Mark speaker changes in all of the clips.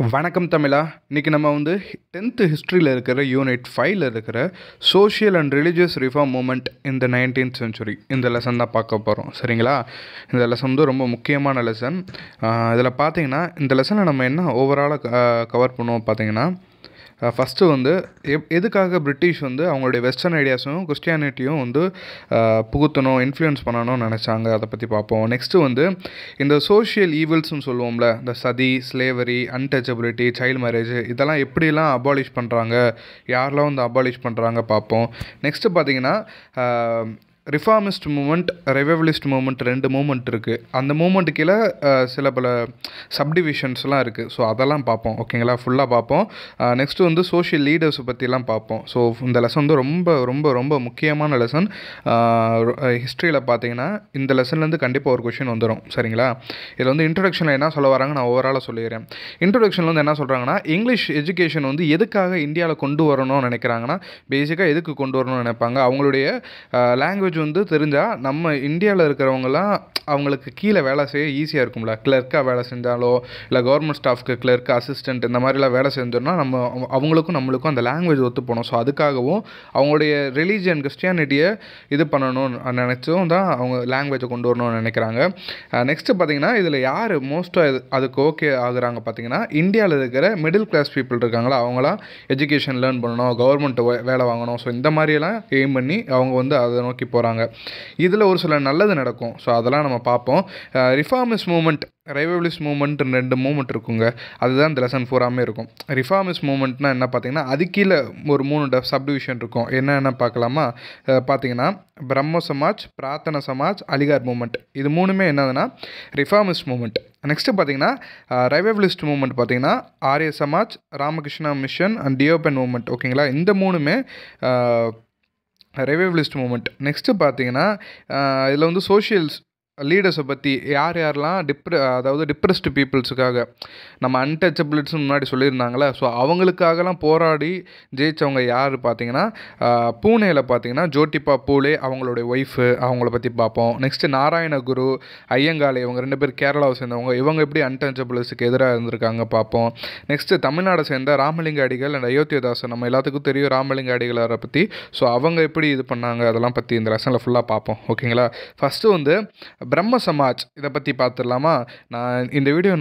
Speaker 1: வணக்கம் தமிழா. இன்றைக்கி நம்ம வந்து 10th ஹிஸ்ட்ரியில் இருக்கிற யூனிட் 5ல் இருக்கிற social and religious reform movement இந்த 19th சென்ச்சுரி இந்த லெசன் தான் பார்க்க போகிறோம். சரிங்களா? இந்த லெசன் வந்து ரொம்ப முக்கியமான லெசன். இதில் பார்த்தீங்கன்னா இந்த லெசனில் நம்ம என்ன ஓவராலாக கவர் பண்ணுவோம் பார்த்தீங்கன்னா, ஃபஸ்ட்டு வந்து எதுக்காக பிரிட்டிஷ் வந்து அவங்களுடைய வெஸ்டர்ன் ஐடியாஸும் கிறிஸ்டியானிட்டியும் வந்து புகுத்தணும், இன்ஃப்ளூயன்ஸ் பண்ணணும்னு நினச்சாங்க, அதை பற்றி பார்ப்போம். நெக்ஸ்ட்டு வந்து இந்த சோஷியல் ஈவில்ஸ்னு சொல்லுவோம்ல, இந்த சதி, ஸ்லேவரி, அன்டச்சபிலிட்டி, சைல்டு மேரேஜ், இதெல்லாம் எப்படிலாம் அபாலிஷ் பண்ணுறாங்க, யாரெல்லாம் வந்து அபாலிஷ் பண்ணுறாங்க பார்ப்போம். நெக்ஸ்ட்டு பார்த்தீங்கன்னா ரிஃபார்மிஸ்ட் மூமெண்ட், ரெவைவலிஸ்ட் மூமெண்ட், 2 மூமெண்ட் இருக்குது. அந்த மூமெண்ட்டு கீழே சில பல சப்டிவிஷன்ஸ்லாம் இருக்குது. ஸோ அதெல்லாம் பார்ப்போம். ஓகேங்களா? ஃபுல்லாக பார்ப்போம். நெக்ஸ்ட்டு வந்து சோஷியல் லீடர்ஸை பற்றிலாம் பார்ப்போம். ஸோ இந்த லெசன் வந்து ரொம்ப ரொம்ப ரொம்ப முக்கியமான லெசன். ஹிஸ்ட்ரியில் பார்த்தீங்கன்னா இந்த லெசன்லேருந்து கண்டிப்பாக ஒரு கொஷின் வந்துடும். சரிங்களா? இதில் வந்து இன்ட்ரொடக்ஷனில் என்ன சொல்ல வராங்க நான் ஓவராலாக சொல்லிடுறேன். இன்ட்ரொடக்ஷனில் வந்து என்ன சொல்கிறாங்கன்னா, இங்கிலீஷ் எஜுகேஷன் வந்து எதுக்காக இந்தியாவில் கொண்டு வரணும்னு நினைக்கிறாங்கன்னா, பேசிக்காக எதுக்கு கொண்டு வரணும்னு நினைப்பாங்க, அவங்களுடைய லாங்குவேஜ் வந்து தெரிஞ்சால் நம்ம இந்தியாவில் இருக்கிறவங்கலாம் அவங்களுக்கு கீழே வேலை செய்ய ஈஸியாக இருக்கும்ல. கிளர்க்காக வேலை செஞ்சாலோ இல்லை கவர்மெண்ட் ஸ்டாஃப்க்கு கிளர்க், அசிஸ்டண்ட் இந்த மாதிரிலாம் வேலை செஞ்சோன்னா நம்ம அவங்களுக்கும் நம்மளுக்கும் அந்த லாங்குவேஜ் ஒத்து போகணும். ஸோ அதுக்காகவும் அவங்களுடைய ரிலீஜியன் கிறிஸ்டியானிட்டியை இது பண்ணணும்னு நினச்சும் தான் அவங்க லாங்குவேஜை கொண்டு வரணும்னு நினைக்கிறாங்க. நெக்ஸ்ட்டு பார்த்தீங்கன்னா இதில் யார் மோஸ்ட்டாக அதுக்கு ஓகே ஆகுறாங்க பார்த்தீங்கன்னா, இந்தியாவில் இருக்கிற மிடில் கிளாஸ் பீப்புள் இருக்காங்களா, அவங்களாம் எஜுகேஷன் லேர்ன் பண்ணணும், கவர்மெண்ட் வேலை வாங்கணும். ஸோ இந்த மாதிரியெல்லாம் எய்ம் பண்ணி அவங்க வந்து அதை நோக்கி போகிறாங்க. இதில் ஒரு சில நல்லது நடக்கும். ஸோ அதெல்லாம் நம்ம பார்ப்போம். ரிஃபார்மிஸ்ட் மூமெண்ட், ரைவலிஸ்ட் மூமெண்ட், 2 மூமெண்ட் இருக்குங்க. அதுதான் இந்த லெசன் பூராமே இருக்கும். ரிஃபார்மிஸ்ட் மூமெண்ட்னா என்ன பார்த்தீங்கன்னா, அது கீழே ஒரு 3 சப்டிவிஷன் இருக்கும். என்னென்ன பார்க்கலாமா? பார்த்தீங்கன்னா பிரம்ம சமாஜ், பிரார்த்தன சமாஜ், அலிகார் மூமெண்ட், இது 3மே என்னதுன்னா ரிஃபார்மிஸ்ட் மூமெண்ட். நெக்ஸ்ட்டு பார்த்தீங்கன்னா ரைவலிஸ்ட் மூமெண்ட் பார்த்தீங்கன்னா Arya Samaj, Ramakrishna mission and Deoband movement. ஓகேங்களா? இந்த 3மே ரெவைவலிஸ்ட் மூமெண்ட். நெக்ஸ்ட்டு பார்த்தீங்கன்னா இதில் வந்து சோஷியல்ஸ் லீடர்ஸை பற்றி யாரெல்லாம் அதாவது டிப்ரெஸ்டு பீப்புள்ஸுக்காக, நம்ம அன்டச்சபிலிட்டிஸ் முன்னாடி சொல்லியிருந்தாங்களே, ஸோ அவங்களுக்காகலாம் போராடி ஜெயித்தவங்க யார் பார்த்தீங்கன்னா, பூனேயில் பார்த்தீங்கன்னா ஜோதிபா பூலே அவங்களுடைய ஒய்ஃபு, அவங்கள பற்றி பார்ப்போம். நெக்ஸ்ட்டு நாராயணகுரு, ஐயங்காளி, இவங்க 2 பேர் கேரளாவை சேர்ந்தவங்க, இவங்க எப்படி அன்டச்சபிலிட்டிஸுக்கு எதிராக இருந்திருக்காங்க பார்ப்போம். நெக்ஸ்ட்டு தமிழ்நாடை சேர்ந்த ராமலிங்க அடிகள் அண்ட் அயோத்தியதாசன், நம்ம எல்லாத்துக்கும் தெரியும் ராமலிங்க அடிகளாரை பற்றி. ஸோ அவங்க எப்படி இது பண்ணாங்க அதெல்லாம் பற்றி இந்த லெசனில் ஃபுல்லாக பார்ப்போம். ஓகேங்களா? ஃபஸ்ட்டு வந்து பிரம்ம சமாஜ், இதை பற்றி பார்த்துடலாமா? நான் இந்த வீடியோ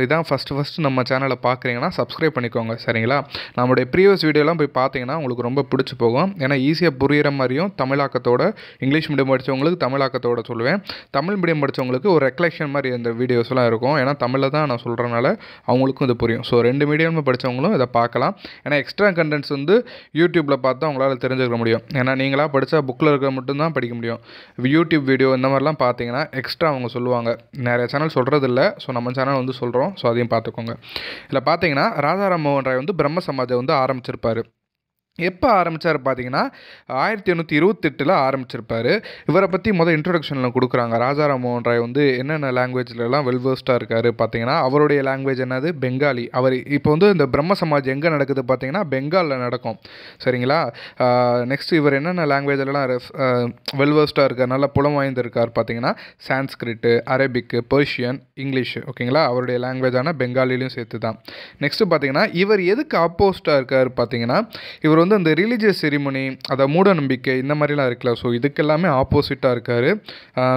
Speaker 1: இதான் ஃபஸ்ட்டு நம்ம சேனலை பார்க்குறீங்கன்னா சப்ஸ்கிரைப் பண்ணிக்கோங்க. சரிங்களா? நம்மளுடைய ப்ரீவியஸ் வீடியோலாம் போய் பார்த்தீங்கன்னா உங்களுக்கு ரொம்ப பிடிச்சி போகும். ஏன்னா ஈஸியாக புரிகிற மாதிரியும் தமிழாக்கத்தோட, இங்கிலீஷ் மீடியம் படித்தவங்களுக்கு தமிழாக்கத்தோட சொல்லுவேன், தமிழ் மீடியம் படித்தவங்களுக்கு ஒரு ரெக்லெக்ஷன் மாதிரி இந்த வீடியோஸ்லாம் இருக்கும். ஏன்னா தமிழில் தான் நான் சொல்கிறனால அவங்களுக்கும் இது புரியும். ஸோ 2 மீடியம் படித்தவங்களும் இதை பார்க்கலாம். ஏன்னா எக்ஸ்ட்ரா கண்டென்ட்ஸ் வந்து யூடியூப்பில் பார்த்தா அவங்களால தெரிஞ்சுக்க முடியும். ஏன்னா நீங்களாக படித்தா புக்கில் இருக்கிற மட்டும்தான் படிக்க முடியும். யூடியூப் வீடியோ இந்த மாதிரிலாம் பார்த்தீங்கன்னா எக்ஸ்ட்ரா அவங்க சொல்லுவாங்க. நிறைய சேனல் சொல்கிறதில்ல. ஸோ நம்ம சேனல் வந்து சொல்கிறோம். ஸோ அதையும் பார்த்துக்கோங்க. இதில் பார்த்தீங்கன்னா ராஜாராம் மோகன் ராய் வந்து பிரம்ம சமாஜை வந்து ஆரம்பிச்சிருப்பார். எப்போ ஆரம்பித்தார் பார்த்தீங்கன்னா 1828 ஆரம்பிச்சிருப்பார். இவரை பற்றி இன்ட்ரொடக்ஷனில் கொடுக்குறாங்க. ராஜாராம் மோகன் ராய் வந்து என்னென்ன லாங்குவேஜ்லலாம் வெல்வர்ஸ்டாக இருக்கார் பார்த்தீங்கன்னா, அவருடைய லாங்குவேஜ் என்னது? பெங்காலி. அவர் இப்போ வந்து இந்த பிரம்ம சமாஜ் எங்கே நடக்குது பார்த்தீங்கன்னா பெங்காலில் நடக்கும். சரிங்களா? நெக்ஸ்ட் இவர் என்னென்ன லாங்குவேஜ்லலாம் வெல்வர்ஸ்டாக இருக்கார், நல்லா புலம் வாய்ந்திருக்கார் பார்த்தீங்கன்னா சான்ஸ்கிரிட்டு, அரபிக்கு, பெர்ஷியன், இங்கிலீஷ். ஓகேங்களா? அவருடைய லாங்குவேஜான பெங்காலிலையும் சேர்த்து தான். நெக்ஸ்ட்டு பார்த்தீங்கன்னா இவர் எதுக்கு ஆப்போஸ்டாக இருக்கார் பார்த்தீங்கன்னா, இவர் வந்து அந்த ரிலீஜியஸ் செரிமனி, அதை மூட நம்பிக்கை இந்த மாதிரிலாம் இருக்குல்ல, ஸோ இதுக்கெல்லாமே ஆப்போசிட்டாக இருக்கார்.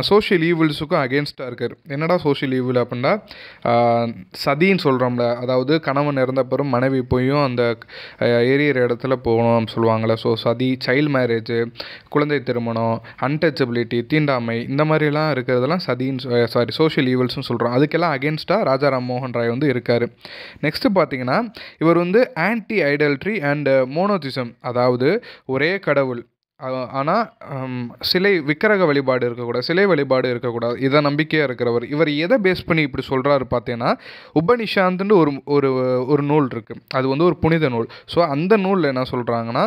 Speaker 1: சோஷியல் ஈவில்ஸுக்கும் அகேன்ஸ்டாக இருக்கார். என்னடா சோஷியல் ஈவில் அப்படின்னா, சதின்னு சொல்கிறோம்ல, அதாவது கணவன் இறந்தப்பறம் மனைவி போயும் அந்த எரியிற இடத்துல போகணும்னு சொல்லுவாங்கள்ல. ஸோ சதி, சைல்டு மேரேஜு, குழந்தை திருமணம், அன்டச்சபிலிட்டி, தீண்டாமை இந்த மாதிரிலாம் இருக்கிறதெல்லாம் சோஷியல் ஈவில்ஸ்னு சொல்கிறோம். அதுக்கெல்லாம் அகேன்ஸ்டாக ராஜாராம் மோகன் ராய் வந்து இருக்கார். நெக்ஸ்ட்டு பார்த்தீங்கன்னா இவர் வந்து ஆன்டி ஐடல்ட்ரி அண்ட் மோனோதிசம், அதாவது ஒரே கடவுள் ஆனால் சிலை விக்கிரக வழிபாடு இருக்கக்கூடாது, சிலை வழிபாடு இருக்கக்கூடாது, இதை நம்பிக்கையாக இருக்கிறவர். இவர் எதை பேஸ் பண்ணி இப்படி சொல்கிறாரு பார்த்தீங்கன்னா, உபனிஷாந்துன்னு ஒரு நூல் இருக்குது. அது வந்து ஒரு புனித நூல். ஸோ அந்த நூலில் என்ன சொல்கிறாங்கன்னா,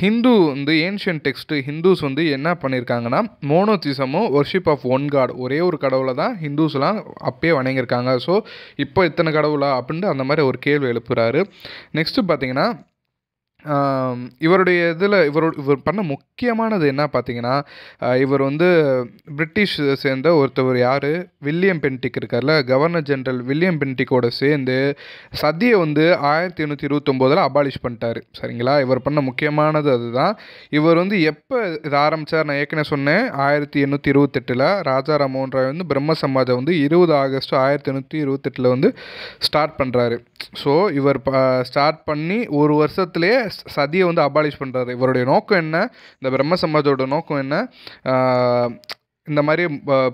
Speaker 1: ஹிந்து வந்து ஏன்ஷியன்ட் டெக்ஸ்ட்டு ஹிந்துஸ் வந்து என்ன பண்ணியிருக்காங்கன்னா, மோனோதிசமும் ஒர்ஷிப் ஆஃப் ஒன் காட், ஒரே ஒரு கடவுளை தான் ஹிந்துஸ்லாம் அப்பயே வணங்கியிருக்காங்க. ஸோ இப்போ இத்தனை கடவுளா அப்படின்ட்டு அந்த மாதிரி ஒரு கேள்வி எழுப்புறாரு. நெக்ஸ்ட்டு பார்த்தீங்கன்னா இவருடைய இதில் இவர் பண்ண முக்கியமானது என்ன பார்த்தீங்கன்னா, இவர் வந்து பிரிட்டிஷ் சேர்ந்த ஒருத்தவர் யார், வில்லியம் பென்டிக் இருக்கார்ல, கவர்னர் ஜெனரல் வில்லியம் பென்டிக்கோட சேர்ந்து சதியை வந்து 1829 அபாலிஷ் பண்ணிட்டாரு. சரிங்களா? இவர் பண்ண முக்கியமானது அதுதான். இவர் வந்து எப்போ இதை ஆரம்பித்தார், நான் ஏற்கனவே சொன்னேன் 1828 ராஜா ராம்மோகன் ராய் வந்து பிரம்ம சமாஜம் வந்து 20 ஆகஸ்ட் 1828 வந்து ஸ்டார்ட் பண்ணுறாரு. ஸோ இவர் ஸ்டார்ட் பண்ணி ஒரு வருஷத்துலேயே சதியை வந்து அபாலிஷ் பண்ணுறாரு. இவருடைய நோக்கம் என்ன, இந்த பிரம்ம சமாஜோட நோக்கம் என்ன, இந்த மாதிரி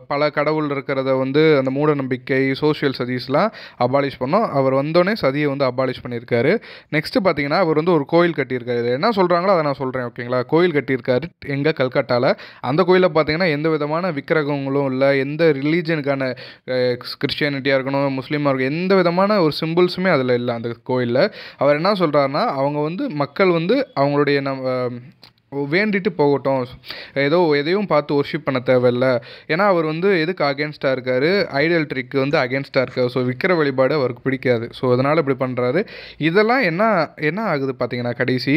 Speaker 1: பல கடவுள் இருக்கிறத வந்து அந்த மூட நம்பிக்கை சோஷியல் சதீஸ்லாம் அபாலிஷ் பண்ணோம். அவர் வந்தோடனே சதியை வந்து அபாலிஷ் பண்ணியிருக்காரு. நெக்ஸ்ட்டு பார்த்தீங்கன்னா அவர் வந்து ஒரு கோயில் கட்டியிருக்காரு. இது என்ன சொல்கிறாங்களோ அதை நான் சொல்கிறேன், ஓகேங்களா? கோயில் கட்டியிருக்காரு எங்கே, கல்கட்டாவில். அந்த கோயிலில் பார்த்தீங்கன்னா எந்த விதமான விக்கிரகங்களும் இல்லை, எந்த ரிலீஜனுக்கான கிறிஸ்டியானிட்டியாக இருக்கணும், முஸ்லீமாக இருக்கணும், எந்த விதமான ஒரு சிம்பிள்ஸுமே அதில் இல்லை அந்த கோயிலில். அவர் என்ன சொல்கிறாருன்னா, அவங்க வந்து மக்கள் வந்து அவங்களுடைய வேண்டிட்டு போகட்டும், எதையும் பார்த்து ஒர்ஷிப் பண்ண தேவையில்லை. ஏன்னா அவர் வந்து எதுக்கு அகேன்ஸ்டாக இருக்கார், ஐடல்ட்ரிக்கு வந்து அகேன்ஸ்டாக இருக்கார். ஸோ விக்கிர வழிபாடு அவருக்கு பிடிக்காது. ஸோ அதனால் இப்படி பண்ணுறாரு. இதெல்லாம் என்ன ஆகுது பார்த்தீங்கன்னா, கடைசி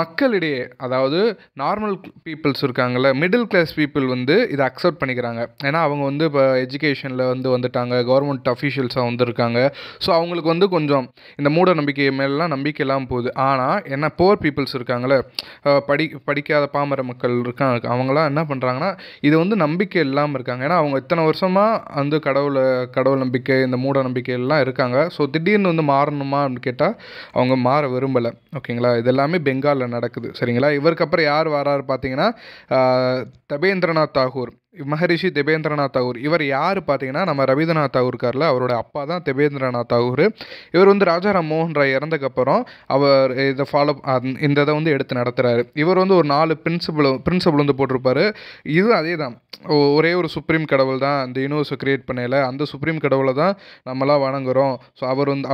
Speaker 1: மக்களிடையே, அதாவது நார்மல் பீப்புள்ஸ் இருக்காங்கள்ல, மிடில் கிளாஸ் பீப்புள் வந்து இதை அக்செப்ட் பண்ணிக்கிறாங்க. ஏன்னா அவங்க வந்து இப்போ எஜுகேஷனில் வந்துட்டாங்க, கவர்மெண்ட் அஃபீஷியல்ஸாக வந்துருக்காங்க. ஸோ அவங்களுக்கு வந்து கொஞ்சம் இந்த மூட நம்பிக்கை மேலாம் நம்பிக்கை இல்லாமல் போகுது. ஆனால் என்ன, புவர் பீப்புள்ஸ் இருக்காங்களே, படிக்காத பாமர மக்கள் இருக்காங்க, அவங்களாம் என்ன பண்ணுறாங்கன்னா இது வந்து நம்பிக்கை இல்லாமல் இருக்காங்க. ஏன்னா அவங்க இத்தனை வருஷமாக வந்து கடவுள் நம்பிக்கை, இந்த மூட நம்பிக்கை எல்லாம் இருக்காங்க. ஸோ திடீர்னு வந்து மாறணுமா அப்படின்னு கேட்டால் அவங்க மாற விரும்பலை. ஓகேங்களா? இதெல்லாமே பெங்காலில் நடக்குது. சரிங்களா? இவருக்கு அப்புறம் யார் வராரு பார்த்தீங்கன்னா, தபேந்திரநாத் தாகூர், மகரிஷி தேபேந்திரநாத் தாகூர். இவர் யார் பார்த்தீங்கன்னா, நம்ம ரவீந்திரநாத் தாகூர் இருக்கார்ல, அவரோட அப்பா தான் தேபேந்திரநாத் தாகூர். இவர் வந்து ராஜா ராம்மோகன் ராய் இறந்ததுக்கப்புறம் அவர் இதை இந்த இதை வந்து எடுத்து நடத்துகிறாரு. இவர் வந்து ஒரு 4 பிரின்சிபல் வந்து போட்டிருப்பார். இது அதே தான், ஒரே ஒரு சுப்ரீம் கடவுள் தான் இந்த யூனிவர்ஸை கிரியேட் பண்ணல, அந்த சுப்ரீம் கடவுளை தான் நம்மளாம் வணங்குறோம். ஸோ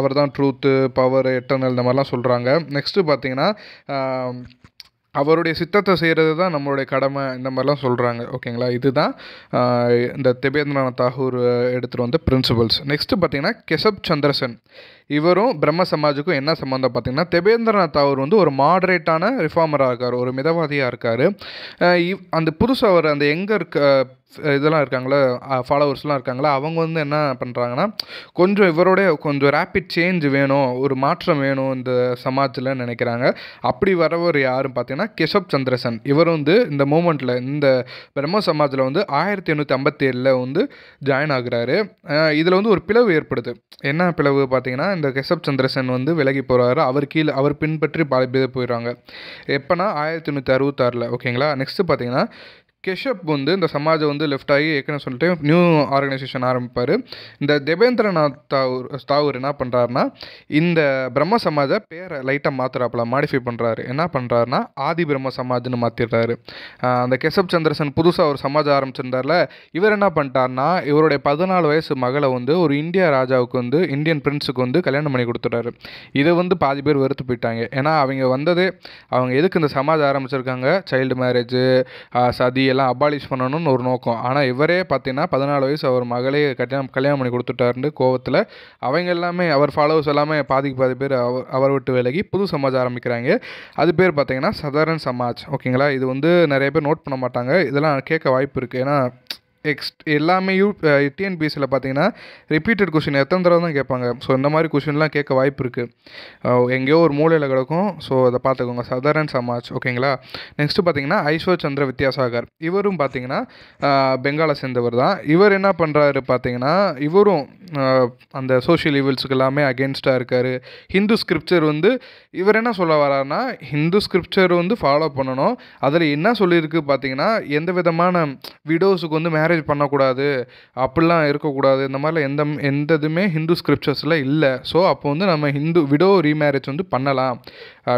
Speaker 1: அவர் தான் ட்ரூத்து, பவர், எட்டர்னல், இந்த மாதிரிலாம் சொல்கிறாங்க. நெக்ஸ்ட்டு பார்த்தீங்கன்னா அவருடைய சித்தத்தை செய்கிறது தான் நம்மளுடைய கடமை, இந்த மாதிரிலாம் சொல்கிறாங்க. ஓகேங்களா? இதுதான் இந்த தேபேந்திரநாத் தாகூர் எடுத்துகிட்டு வந்த பிரின்சிபல்ஸ். நெக்ஸ்ட்டு பார்த்தீங்கன்னா கெசப் சந்திரசன். இவரும் பிரம்ம சமாஜுக்கும் என்ன சம்மந்தம் பார்த்தீங்கன்னா, தேபேந்திரநாத் தாகூர் வந்து ஒரு மாடரேட்டான ரிஃபார்மராக இருக்கார், ஒரு மிதவாதியாக இருக்கார். அந்த புதுசாக அவர் அந்த இதெல்லாம் இருக்காங்களே, ஃபாலோவர்ஸ்லாம் இருக்காங்களா, அவங்க வந்து என்ன பண்ணுறாங்கன்னா, கொஞ்சம் ரேப்பிட் சேஞ்ச் வேணும், ஒரு மாற்றம் வேணும் இந்த சமாஜில் நினைக்கிறாங்க. அப்படி வரவர் யாருன்னு பார்த்தீங்கன்னா கெசப் சந்திரசன். இவர் வந்து இந்த மூமெண்ட்டில், இந்த பிரம்ம சமாஜில் வந்து 1857 வந்து ஜாயின் ஆகுறாரு. இதில் வந்து ஒரு பிளவு ஏற்படுது. என்ன பிளவு பார்த்தீங்கன்னா, இந்த கெசப் சந்திரசன் வந்து விலகி போகிறாரு. அவர் பின்பற்றி பல பேர் போயிடுறாங்க. எப்போனா 1866. ஓகேங்களா? நெக்ஸ்ட்டு பார்த்தீங்கன்னா கெஷப் வந்து இந்த சமாஜம் வந்து லெஃப்ட் ஆகி ஏற்கனவே சொல்லிட்டு நியூ ஆர்கனைசேஷன் ஆரம்பிப்பார். இந்த தேபேந்திரநாத் தாகூர் என்ன பண்ணுறாருனா, இந்த பிரம்ம சமாஜ பேரை லைட்டாக மாற்றுறாப்புல, மாடிஃபை பண்ணுறாரு. என்ன பண்ணுறாருனா ஆதி பிரம்ம சமாஜ்னு மாற்றிடுறாரு. அந்த கெசப் சந்திரசன் புதுசாக ஒரு சமாஜம் ஆரம்பிச்சிருந்தார்ல, இவர் என்ன பண்ணிட்டார்னா, இவருடைய 14 வயசு மகளை வந்து ஒரு இந்தியா ராஜாவுக்கு வந்து, இந்தியன் பிரின்ஸுக்கு வந்து கல்யாணம் பண்ணி கொடுத்துட்டாரு. இதை வந்து பாதி பேர் வெறுத்து போயிட்டாங்க. ஏன்னா அவங்க எதுக்கு இந்த சமாஜம் ஆரம்பிச்சிருக்காங்க, சைல்டு மேரேஜு, சதி எல்லாம் அபாலிஷ் பண்ணணும்னு ஒரு நோக்கம். ஆனால் இவரே பார்த்தீங்கன்னா 14 வயசு அவர் மகளே கல்யாணம் பண்ணி கொடுத்துட்டாருன்னு கோவத்தில் அவங்க எல்லாமே, அவர் ஃபாலோவர்ஸ் எல்லாமே பாதி பேர் அவர் விட்டு விலகி புது சமாஜ் ஆரம்பிக்கிறாங்க. அது பேர் பார்த்தீங்கன்னா சதரன் சமாஜ். ஓகேங்களா? இது வந்து நிறைய பேர் நோட் பண்ண மாட்டாங்க, இதெல்லாம் கேட்க வாய்ப்பு இருக்குது. ஏன்னா எல்லாமே டிஎன்பிஎஸ்சியில் பார்த்தீங்கன்னா ரிப்பீட்டட் கொஷின் எத்தனை தடவை தான் கேட்பாங்க. ஸோ இந்த மாதிரி கொஷின்லாம் கேட்க வாய்ப்பு இருக்குது, எங்கேயோ ஒரு மூலையில் கிடக்கும். ஸோ அதை பார்த்துக்கோங்க, சதரன் சமாஜ். ஓகேங்களா? நெக்ஸ்ட்டு பார்த்தீங்கன்னா ஐஸ்வர் சந்திர வித்யாசாகர். இவரும் பார்த்தீங்கன்னா பெங்காலை சேர்ந்தவர் தான். இவர் என்ன பண்ணுறாரு பார்த்தீங்கன்னா, இவரும் அந்த சோஷியல் ஈவல்ஸுக்கு எல்லாமே அகேன்ஸ்டாக இருக்கார். ஹிந்து ஸ்கிரிப்சர் வந்து இவர் என்ன சொல்ல வர்றாருன்னா, ஹிந்து ஸ்கிரிப்சர் வந்து ஃபாலோ பண்ணணும். அதில் என்ன சொல்லியிருக்கு பார்த்தீங்கன்னா, எந்த விதமான விடோஸுக்கு வந்து மேரேஜ் பண்ணக்கூடாது, அப்படிலாம் இருக்கக்கூடாது, இந்த மாதிரிலாம் எந்த இதுவுமே ஹிந்து ஸ்கிரிப்சர்ஸில் இல்லை. ஸோ அப்போ வந்து நம்ம விடோ ரீமேரேஜ் வந்து பண்ணலாம்.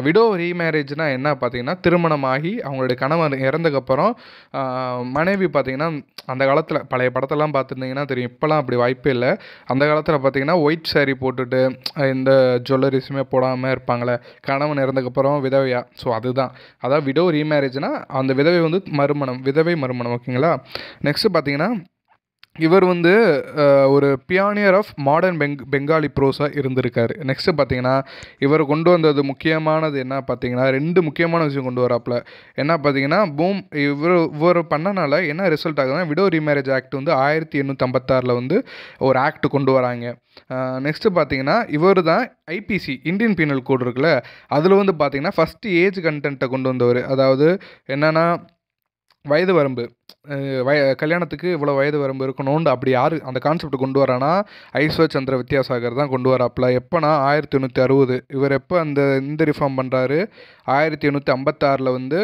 Speaker 1: விடோ ரீமேரேஜ்னால் என்ன பார்த்தீங்கன்னா, திருமணமாகி அவங்களுடைய கணவன் இறந்ததுக்கப்புறம் மனைவி பார்த்தீங்கன்னா, அந்த காலத்தில் பழைய படத்தெல்லாம் பார்த்துருந்தீங்கன்னா தெரியும், இப்போலாம் அப்படி வாய்ப்பே இல்லை. அந்த காலத்தில் பார்த்தீங்கன்னா ஒயிட் சாரீ போட்டுட்டு இந்த ஜுவல்லரிஸுமே போடாமல் இருப்பாங்களே, கணவன் இறந்ததுக்கப்புறம் விதவையா. ஸோ அதுதான், அதாவது விடோ ரீமேரேஜ்னால் அந்த விதவை வந்து விதவை மறுமணம். ஓகேங்களா? நெக்ஸ்ட்டு பார்த்தீங்கன்னா இவர் வந்து ஒரு பியானியர் ஆஃப் மாடர்ன் பெங்காலி ப்ரோஸாக இருந்திருக்காரு. நெக்ஸ்ட்டு பார்த்தீங்கன்னா, இவர் கொண்டு வந்தது முக்கியமானது என்ன பார்த்தீங்கன்னா, 2 முக்கியமான விஷயம் கொண்டு வராப்புல. என்ன பார்த்தீங்கன்னா, இவர் பண்ணனால என்ன ரிசல்ட் ஆகுதுன்னா, விடோ ரீமேரேஜ் ஆக்ட் வந்து 1856 வந்து ஒரு ஆக்ட் கொண்டு வராங்க. நெக்ஸ்ட்டு பார்த்தீங்கன்னா, இவர் தான் ஐபிசி இந்தியன் பீனல் கோட் இருக்குல்ல, அதில் வந்து பார்த்தீங்கன்னா, ஃபஸ்ட்டு ஏஜ் கன்டென்ட்டை கொண்டு வந்தவர். அதாவது என்னன்னா, வயது வரம்பு கல்யாணத்துக்கு இவ்வளோ வயது வரம்பு இருக்கணும்னு அப்படி யார் அந்த கான்செப்ட் கொண்டு வரானா, ஐஸ்வர் சந்திர வித்யாசாகர் தான் கொண்டு வராப்புல. எப்போனா 1860. இவர் எப்போ இந்த ரிஃபார்ம் பண்ணுறாரு, 1856 வந்து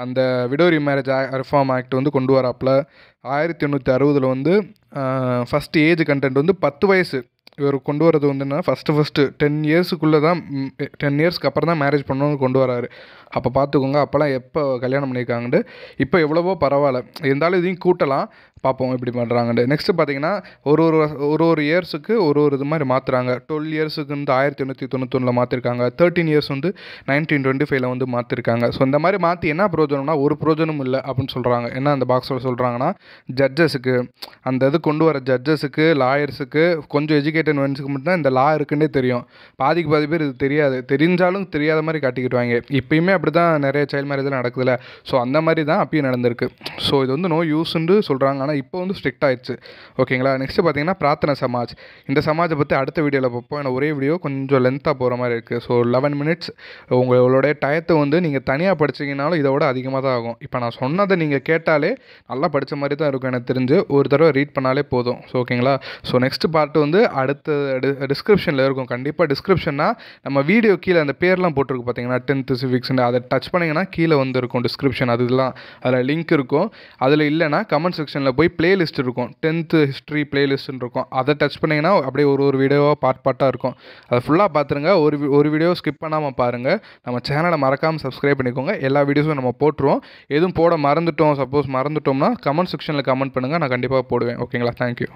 Speaker 1: அந்த விடோ ரீமேரேஜ் ரிஃபார்ம் ஆக்ட் வந்து கொண்டு வராப்புல. 1860 வந்து ஃபஸ்ட்டு ஏஜ் கண்டென்ட் வந்து 10 வயசு. இவர் கொண்டு வரது வந்துன்னா ஃபஸ்ட்டு 10 இயர்ஸுக்குள்ளே தான் 10 இயர்ஸ்க்கு அப்புறம் தான் மேரேஜ் பண்ணணும்னு கொண்டு வராரு. அப்போ பார்த்துக்கோங்க, அப்போல்லாம் எப்போ கல்யாணம் பண்ணியிருக்காங்கன்ட்டு. இப்போ எவ்வளவோ பரவாயில்ல, இருந்தாலும் இதையும் கூட்டலாம், பார்ப்போம் எப்படி பண்ணுறாங்கன்ட்டு. நெக்ஸ்ட்டு பார்த்தீங்கன்னா, ஒரு இயர்ஸுக்கு ஒரு இது மாதிரி மாற்றுறாங்க. 12 இயர்ஸுக்கு வந்து 1891 மாற்றிருக்காங்க. 13 இயர்ஸ் வந்து 1925 வந்து மாற்றிருக்காங்க. ஸோ இந்த மாதிரி மாற்றி என்ன பிரயோஜனம்னா, ஒரு பிரயோஜனமும் இல்லை அப்படின்னு சொல்கிறாங்க. என்ன அந்த பாக்ஸில் சொல்கிறாங்கன்னா, ஜட்ஜஸுக்கு அந்த இது கொண்டு வர ஜட்ஜஸுக்கு, லாயர்ஸுக்கு, கொஞ்சம் எஜுகேட்டட் மென்ஸுக்கு மட்டும் தான் இந்த லா இருக்குன்னே தெரியும். பாதி பேர் இது தெரியாது, தெரிஞ்சாலும் தெரியாத மாதிரி காட்டிக்கிடுவாங்க. இப்பயுமே அப்படி தான் நிறைய சைல்ட் மேரேஜ்லாம் நடக்குதுல்ல. ஸோ அந்த மாதிரி தான் அப்பயும் நடந்திருக்கு. ஸோ இது வந்து நோ யூஸ்ன்னு சொல்கிறாங்க. ஆனால் இப்போ வந்து ஸ்ட்ரிக்ட் ஆயிடுச்சு. ஓகேங்களா. நெக்ஸ்ட்டு பார்த்தீங்கன்னா, பிரார்த்தனை சமாஜ். இந்த சமாஜை பற்றி அடுத்த வீடியோவில் பார்ப்போம். ஏன்னா ஒரே வீடியோ கொஞ்சம் லென்த்தாக போகிற மாதிரி இருக்குது. ஸோ 11 மினிட்ஸ் உங்களுடைய டயத்தை வந்து நீங்கள் தனியாக படிச்சிங்கனாலும் இதோட அதிகமாக தான் ஆகும். இப்போ நான் சொன்னதை நீங்கள் கேட்டாலே நல்லா படித்த மாதிரி தான் இருக்கும் எனக்கு தெரிஞ்சு. ஒரு தடவை ரீட் பண்ணாலே போதும். ஸோ ஓகேங்களா. ஸோ நெக்ஸ்ட் பார்ட் வந்து அடுத்த டிஸ்கிரிப்ஷனில் இருக்கும். கண்டிப்பாக டிஸ்கிரிப்ஷன்னா நம்ம வீடியோ கீழே அந்த பேர்லாம் போட்டிருக்கு பார்த்தீங்கன்னா, 10th சிவிக்ஸ்ன்னு, அதை டச் பண்ணிங்கன்னா கீழே வந்து இருக்கும் டிஸ்கிரிப்ஷன். அதெல்லாம் அதில் லிங்க் இருக்கும். அதில் இல்லைனா கமெண்ட் செக்ஷனில் போய் பிளேலிஸ்ட் இருக்கும், 10th ஹிஸ்ட்ரி பிளேலிஸ்ட்டுன்னு இருக்கும். அதை டச் பண்ணிங்கன்னா அப்படியே ஒரு வீடியோவாக பார்ட்டாக இருக்கும். அதை ஃபுல்லாக பார்த்துருங்க. ஒரு வீடியோ ஸ்கிப் பண்ணாமல் பாருங்கள். நம்ம சேனலை மறக்காமல் சப்ஸ்கிரைப் பண்ணிக்கோங்க. எல்லா வீடியோஸும் நம்ம போட்டுருவோம். எதுவும் போட மறந்துட்டோம், சப்போஸ் மறந்துட்டோம்னா கமெண்ட் செக்ஷனில் கமெண்ட் பண்ணுங்கள், நான் கண்டிப்பாக போடுவேன். ஓகேங்களா. தேங்க்யூ.